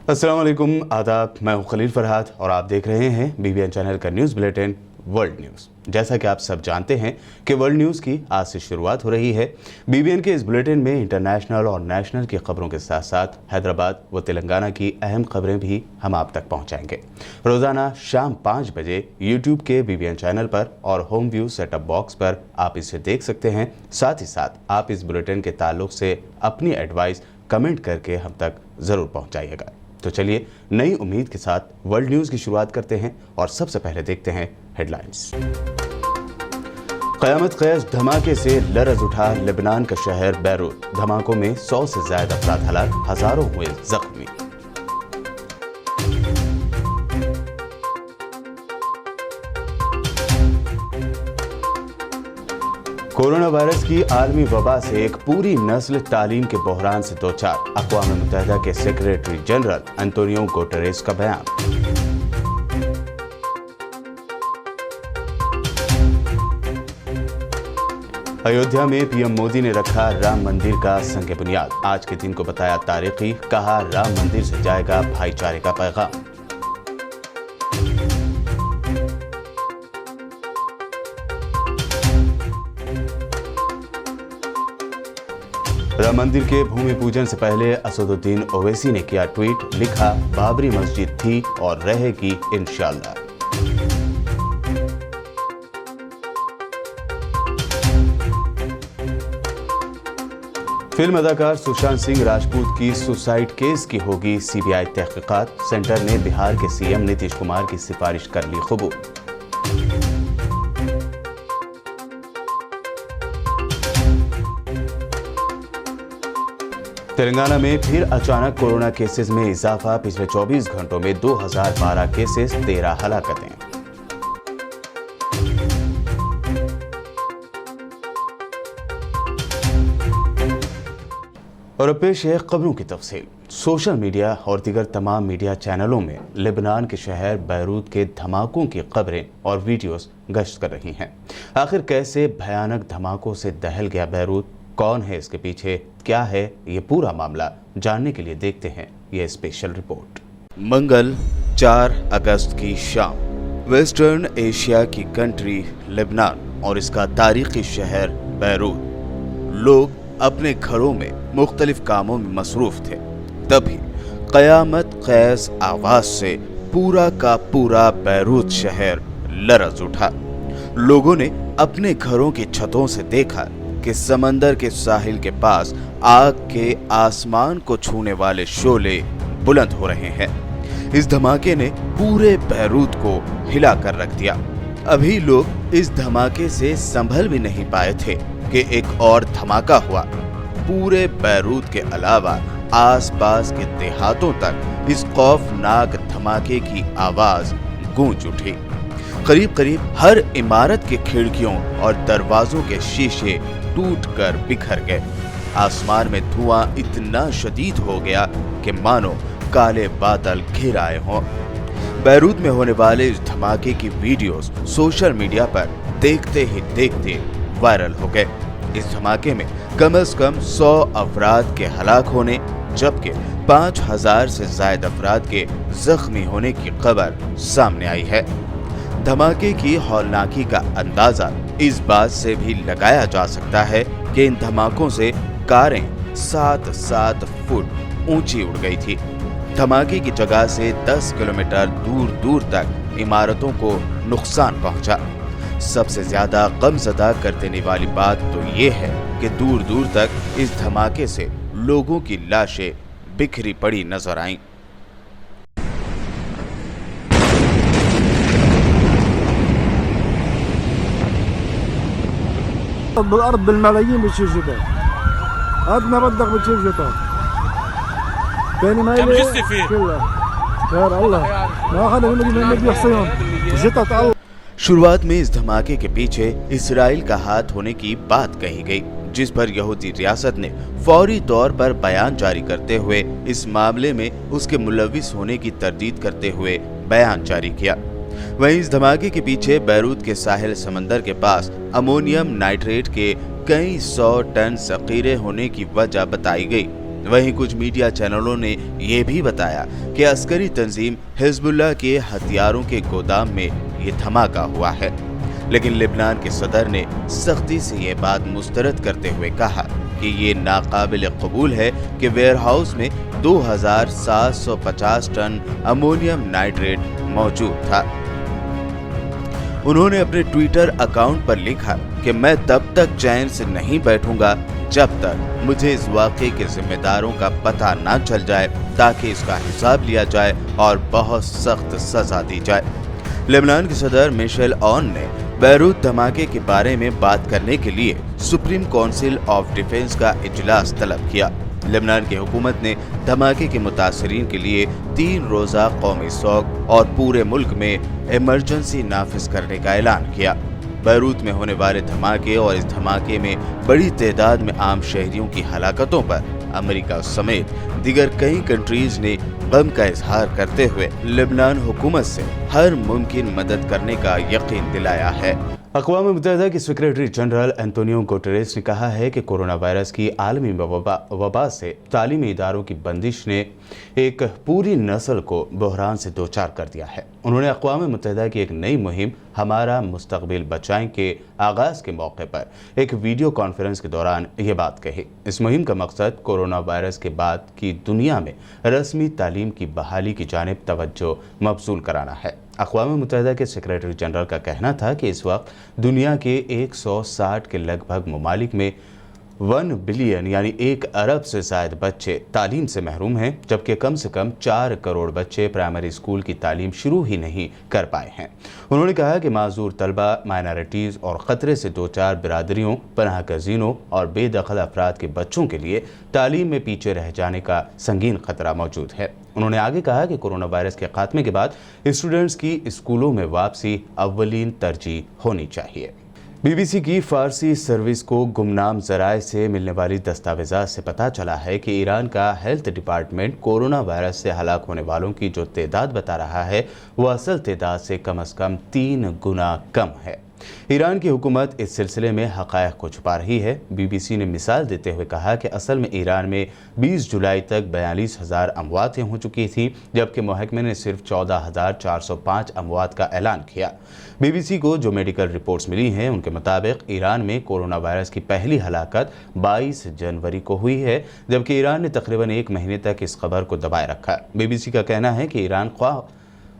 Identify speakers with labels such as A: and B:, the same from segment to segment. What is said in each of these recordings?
A: अस्सलाम वालेकुम, आदाब। मैं हूं खलील फरहाद और आप देख रहे हैं बीबीएन चैनल का न्यूज़ बुलेटिन वर्ल्ड न्यूज़। जैसा कि आप सब जानते हैं कि वर्ल्ड न्यूज़ की आज से शुरुआत हो रही है। बीबीएन के इस बुलेटिन में इंटरनेशनल और नेशनल की खबरों के साथ साथ हैदराबाद व तेलंगाना की अहम खबरें भी हम आप तक पहुंचाएंगे। रोज़ाना शाम 5 बजे यूट्यूब के बीबीएन चैनल पर और होम व्यू सेटअप बॉक्स पर आप इसे देख सकते हैं। साथ ही साथ आप इस बुलेटिन के ताल्लुक से अपनी एडवाइस कमेंट करके हम तक ज़रूर पहुँचाइएगा। तो चलिए नई उम्मीद के साथ वर्ल्ड न्यूज़ की शुरुआत करते हैं और सबसे पहले देखते हैं हेडलाइंस। क़यामत ख़ैज़ धमाके से लरज़ उठा लेबनान का शहर बैरूत। धमाकों में 100 से ज़्यादा अफराद हलाक, हज़ारों हुए ज़ख्मी। कोरोना वायरस की आलमी वबा से एक पूरी नस्ल तालीम के बहरान से दो चार। अक़वाम मुत्तहिदा के सेक्रेटरी जनरल एंटोनियो गुटेरेस का बयान। अयोध्या में पीएम मोदी ने रखा राम मंदिर का संग बुनियाद। आज के दिन को बताया तारीखी, कहा राम मंदिर से जाएगा भाईचारे का पैगाम। राम मंदिर के भूमि पूजन से पहले असदुद्दीन ओवैसी ने किया ट्वीट, लिखा बाबरी मस्जिद थी और रहेगी इंशाअल्लाह। फिल्म अदाकार सुशांत सिंह राजपूत की सुसाइड केस की होगी सीबीआई तहकीकात। सेंटर ने बिहार के सीएम नीतीश कुमार की सिफारिश कर ली कबूल। तेलंगाना में फिर अचानक कोरोना केसेस में इजाफा। पिछले 24 घंटों में 2012 केसेस, 13 हलाकतें। और अब पेश है खबरों की तफसील। सोशल मीडिया और दीगर तमाम मीडिया चैनलों में लेबनान के शहर बैरूत के धमाकों की खबरें और वीडियोस गश्त कर रही हैं। आखिर कैसे भयानक धमाकों से दहल गया बैरूत, कौन है इसके पीछे, क्या है ये पूरा मामला, जानने के लिए देखते हैं ये स्पेशल रिपोर्ट। मंगल 4 अगस्त की शाम वेस्टर्न एशिया की कंट्री लेबनान और इसका तारीखी शहर बैरूत। लोग अपने घरों में मुख्तलिफ कामों में मसरूफ थे। तभी क़यामत ख़ैज़ आवाज़ से पूरा का पूरा बैरूत शहर लरज़ उठा। लोगों ने अपने घरों की छतों से देखा कि समंदर के साहिल के पास आग के आसमान को छूने वाले शोले बुलंद हो रहे हैं। इस धमाके ने पूरे बैरूत को हिला कर रख दिया। अभी लोग इस धमाके से संभल भी नहीं पाए थे कि एक और धमाका हुआ। पूरे बैरूत के अलावा आसपास के देहातों तक इस खौफनाक धमाके की आवाज गूंज उठी। करीब करीब हर इमारत की खिड़कियों और दरवाजों के शीशे टूटकर बिखर गए। आसमान में धुआं इतना शदीद हो गया कि मानो काले बादल घिर आए हों। बैरूत में होने वाले इस धमाके की वीडियोस सोशल मीडिया पर देखते ही देखते वायरल हो गए। इस धमाके में कम से कम 100 अफराद के हलाक होने जबकि 5000 से ज्यादा अफराद के जख्मी होने की खबर सामने आई है। धमाके की हौलनाकी का अंदाजा इस बात से भी लगाया जा सकता है कि इन धमाकों से कारें 7-7 फुट ऊंची उड़ गई थी। धमाके की जगह से 10 किलोमीटर दूर दूर तक इमारतों को नुकसान पहुंचा। सबसे ज्यादा गमज़दा कर देने वाली बात तो ये है कि दूर दूर तक इस धमाके से लोगों की लाशें बिखरी पड़ी नजर आईं।
B: بالارض بالملايين بتصير جبال. قد ما بدك بتصير جبال. ثاني ما يلي كلها يا الله ما اخذ من النبي حسين جتت الله.
A: शुरुआत में इस धमाके के पीछे इसराइल का हाथ होने की बात कही गई, जिस पर यहूदी रियासत ने फौरी तौर पर बयान जारी करते हुए इस मामले में उसके मुलविस होने की तरदीद करते हुए बयान जारी किया। वहीं इस धमाके के पीछे बैरूत के साहिल समंदर के पास अमोनियम नाइट्रेट के कई 100 टन ज़ख़ीरे होने की वजह बताई गई। वहीं कुछ मीडिया चैनलों ने ये भी बताया कि अस्करी तंजीम हिजबुल्लाह के हथियारों के गोदाम में ये धमाका हुआ है, लेकिन लेबनान के सदर ने सख्ती से ये बात मुस्तरद करते हुए कहा कि ये नाकाबिल कबूल है कि वेयरहाउस में 2750 टन अमोनियम नाइट्रेट मौजूद था। उन्होंने अपने ट्विटर अकाउंट पर लिखा कि मैं तब तक चैन से नहीं बैठूंगा जब तक मुझे इस वाक़े के जिम्मेदारों का पता ना चल जाए, ताकि इसका हिसाब लिया जाए और बहुत सख्त सजा दी जाए। लेबनान के सदर मिशेल ऑन ने बैरूत धमाके के बारे में बात करने के लिए सुप्रीम काउंसिल ऑफ डिफेंस का इजलास तलब किया। लेबनान की हुकूमत ने धमाके के मुतासरीन के लिए 3 रोज़ा कौमी शोक और पूरे मुल्क में इमरजेंसी नाफिज करने का ऐलान किया। बैरूत में होने वाले धमाके और इस धमाके में बड़ी तादाद में आम शहरियों की हलाकतों पर अमेरिका समेत दीगर कई कंट्रीज ने गम का इजहार करते हुए लेबनान हुकूमत से हर मुमकिन मदद करने का यकीन दिलाया है। अक़वाम मुत्तहिदा के सेक्रेटरी जनरल एंटोनियो गुटेरेस ने कहा है कि कोरोना वायरस की आलमी वबा से तालीमी इदारों की बंदिश ने एक पूरी नस्ल को बहरान से दो चार कर दिया है। उन्होंने अक़वाम मुत्तहिदा की एक नई मुहिम हमारा मुस्तक़बिल बचाएं के आगाज़ के मौके पर एक वीडियो कॉन्फ्रेंस के दौरान ये बात कही। इस मुहिम का मकसद कोरोना वायरस के बाद की दुनिया में रस्मी तालीम की बहाली की जानिब तवज्जो मबसूल कराना है। अक़वाम मुत्तहिदा के सेक्रेटरी जनरल का कहना था कि इस वक्त दुनिया के 160 के लगभग ममालिक में 1 बिलियन यानी 1 अरब से ज़ायद बच्चे तालीम से महरूम हैं, जबकि कम से कम 4 करोड़ बच्चे प्राइमरी स्कूल की तालीम शुरू ही नहीं कर पाए हैं। उन्होंने कहा कि माजूर तलबा, माइनॉरिटीज़ और ख़तरे से दो चार बिरादरियों, पनाह गज़ीनों और बेदखल अफराद के बच्चों के लिए तालीम में पीछे रह जाने का संगीन खतरा मौजूद है। उन्होंने आगे कहा कि कोरोना वायरस के खात्मे के बाद स्टूडेंट्स की स्कूलों में वापसी अव्वलीन तरजीह होनी चाहिए। बीबीसी की फ़ारसी सर्विस को गुमनाम ज़राए से मिलने वाली दस्तावेज़ात से पता चला है कि ईरान का हेल्थ डिपार्टमेंट कोरोना वायरस से हलाक होने वालों की जो तादाद बता रहा है वह असल तादाद से कम 3 गुना कम है। ईरान की हुकूमत इस सिलसिले में हक़ाइक़ को छुपा रही है। बीबीसी ने मिसाल देते हुए कहा कि असल में ईरान में 20 जुलाई तक 42,000 अमवातें हो चुकी थी, जबकि महकमे ने सिर्फ 14,405 अमवात का ऐलान किया। बीबीसी को जो मेडिकल रिपोर्ट्स मिली हैं उनके मुताबिक ईरान में कोरोना वायरस की पहली हलाकत 22 जनवरी को हुई है, जबकि ईरान ने तकरीबन 1 महीने तक इस खबर को दबाए रखा। बीबीसी का कहना है कि ईरान ख्वाह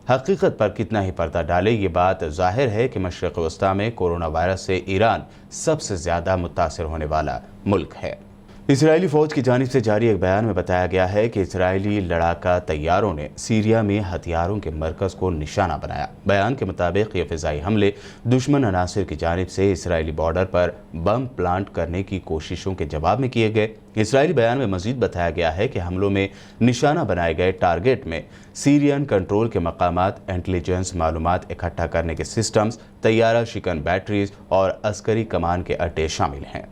A: हकीकत पर कितना ही पर्दा डाले, ये बात जाहिर है कि मशरिक़ वस्ता में कोरोना वायरस से ईरान सबसे ज़्यादा मुतासिर होने वाला मुल्क है। इजरायली फ़ौज की जानिब से जारी एक बयान में बताया गया है कि इजरायली लड़ाका तैयारों ने सीरिया में हथियारों के मरकज़ को निशाना बनाया। बयान के मुताबिक ये फ़िज़ाई हमले दुश्मन अनासिर की जानिब से इजरायली बॉर्डर पर बम प्लांट करने की कोशिशों के जवाब में किए गए। इजरायली बयान में मज़ीद बताया गया है कि हमलों में निशाना बनाए गए टारगेट में सीरियन कंट्रोल के मकामात, इंटेलिजेंस मालूमात इकट्ठा करने के सिस्टम्स, तैयारा शिकन बैटरीज और अस्करी कमान के अड्डे शामिल हैं।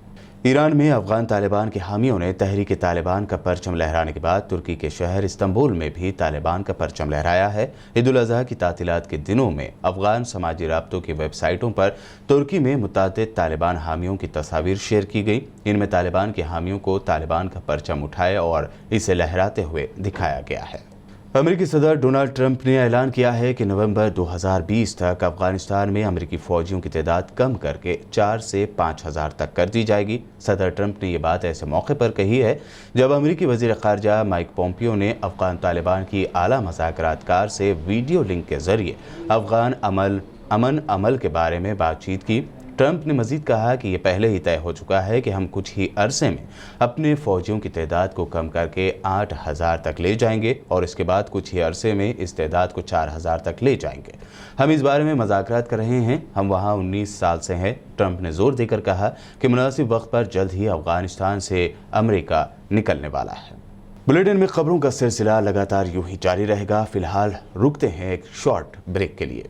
A: ईरान में अफगान तालिबान के हामियों ने तहरीक तालिबान का परचम लहराने के बाद तुर्की के शहर इस्तांबुल में भी तालिबान का परचम लहराया है। ईद उल अज़हा की तातीलात के दिनों में अफगान समाजी राब्तों की वेबसाइटों पर तुर्की में मुतादिद तालिबान हामियों की तस्वीर शेयर की गई। इनमें तालिबान के हामियों को तालिबान का परचम उठाए और इसे लहराते हुए दिखाया गया है। अमेरिकी सदर डोनाल्ड ट्रंप ने ऐलान किया है कि नवंबर 2020 तक अफगानिस्तान में अमेरिकी फ़ौजियों की तादाद कम करके 4 से 5,000 तक कर दी जाएगी। सदर ट्रंप ने ये बात ऐसे मौके पर कही है जब अमेरिकी वज़ीर ख़ारजा माइक पोम्पियो ने अफगान तालिबान की आला मुज़ाकरातकार से वीडियो लिंक के ज़रिए अफगान अमन अमल के बारे में बातचीत की। ट्रंप ने मजीद कहा कि ये पहले ही तय हो चुका है कि हम कुछ ही अरसे में अपने फ़ौजियों की तादाद को कम करके 8,000 तक ले जाएंगे और इसके बाद कुछ ही अरसे में इस तादाद को 4,000 तक ले जाएंगे। हम इस बारे में मज़ाकरात कर रहे हैं, हम वहाँ 19 साल से हैं। ट्रंप ने जोर देकर कहा कि मुनासिब वक्त पर जल्द ही अफगानिस्तान से अमेरिका निकलने वाला है। बुलेटिन में खबरों का सिलसिला लगातार यूं ही जारी रहेगा। फिलहाल रुकते हैं एक शॉर्ट ब्रेक के लिए।